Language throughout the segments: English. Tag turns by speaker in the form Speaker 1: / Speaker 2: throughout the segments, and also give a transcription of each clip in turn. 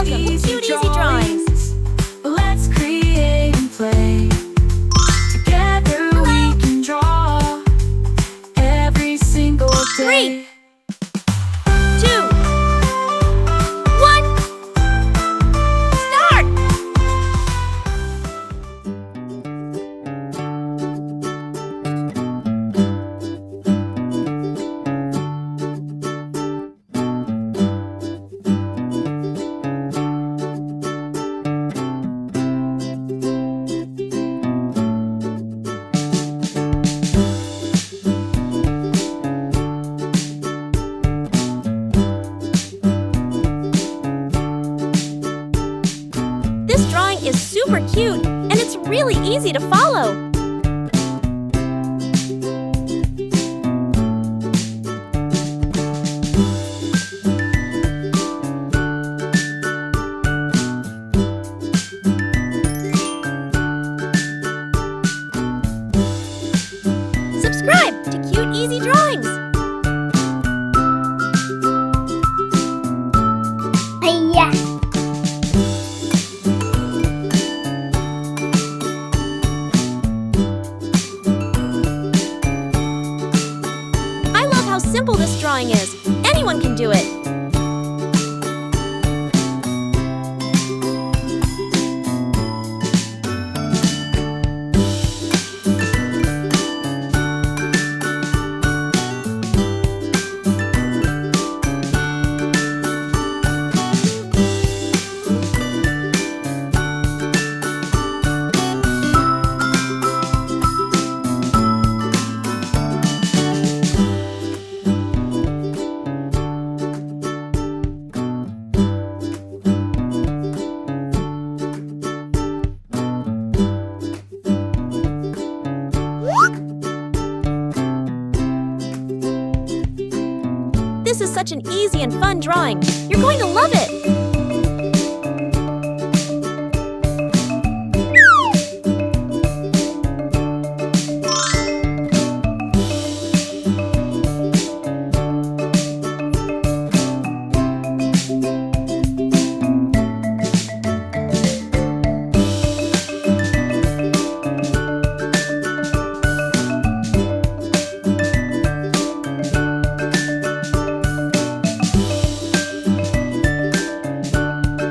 Speaker 1: Welcome to Cute Easy Drawings.
Speaker 2: Let's create and play. Together we can draw every single day.
Speaker 1: 3, 2, 1, start! This drawing is super cute, and it's really easy to follow. Subscribe to Cute Easy Drawings. I love how simple this drawing is. Anyone can do it. This is such an easy and fun drawing. You're going to love it.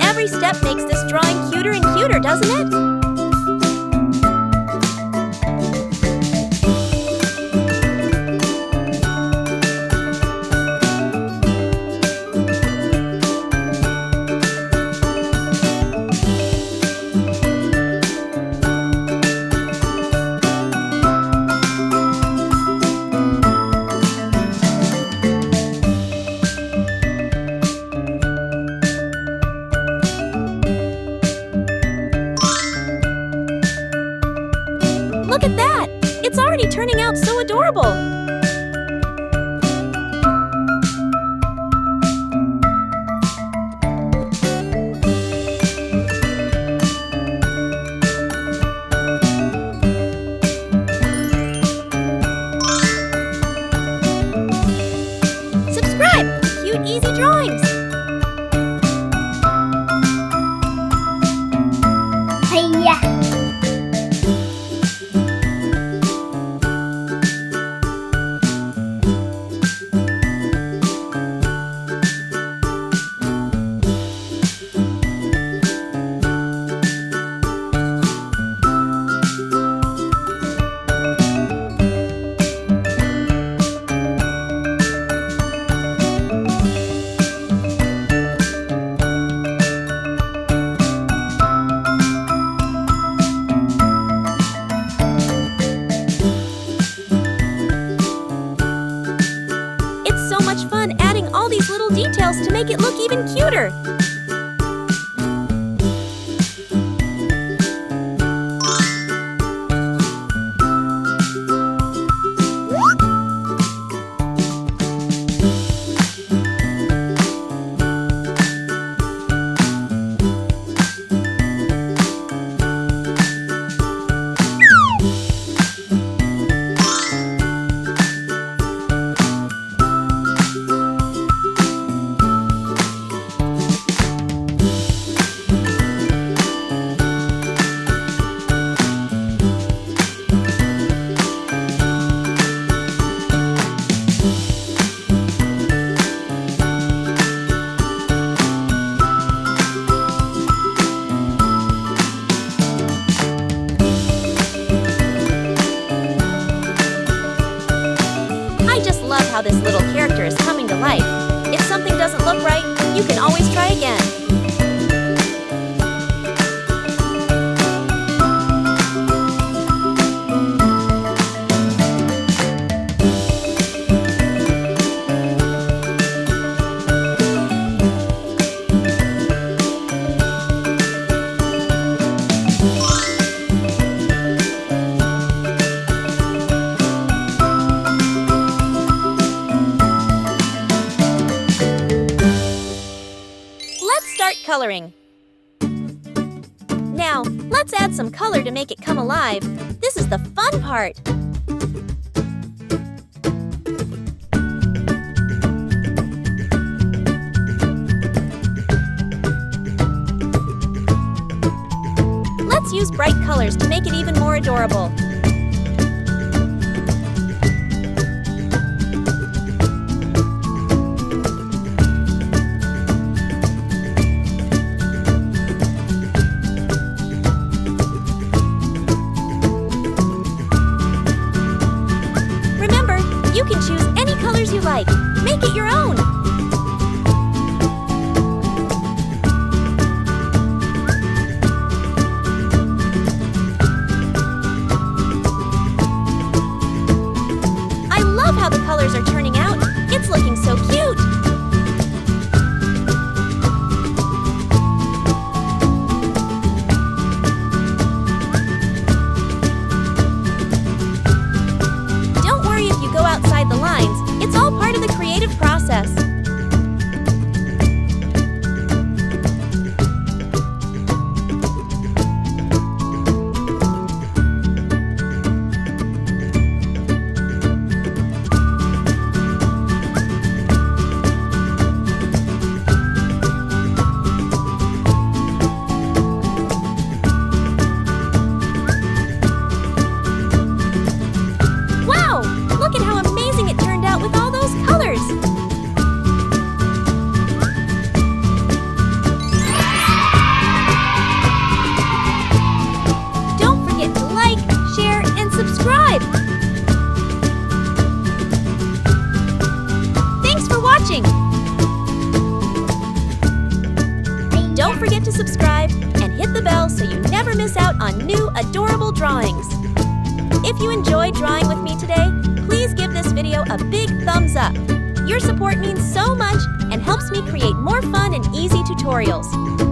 Speaker 1: Every step makes this drawing cuter and cuter, doesn't it? Look at that! It's already turning out so adorable! Subscribe to Cute Easy Drawings! Much fun adding all these little details to make it look even cuter. Now, let's add some color to make it come alive. This is the fun part. Let's use bright colors to make it even more adorable. Remember, you can choose any colors you like. Make it your own. How the colors are turning out. It's looking so cute. Don't worry if you go outside the lines. It's all part of the creative process. Look at how amazing it turned out with all those colors! Don't forget to like, share, and subscribe! Thanks for watching! Don't forget to subscribe and hit the bell so you never miss out on new adorable drawings. If you enjoyed drawing with me today, please give this video a big thumbs up. Your support means so much and helps me create more fun and easy tutorials.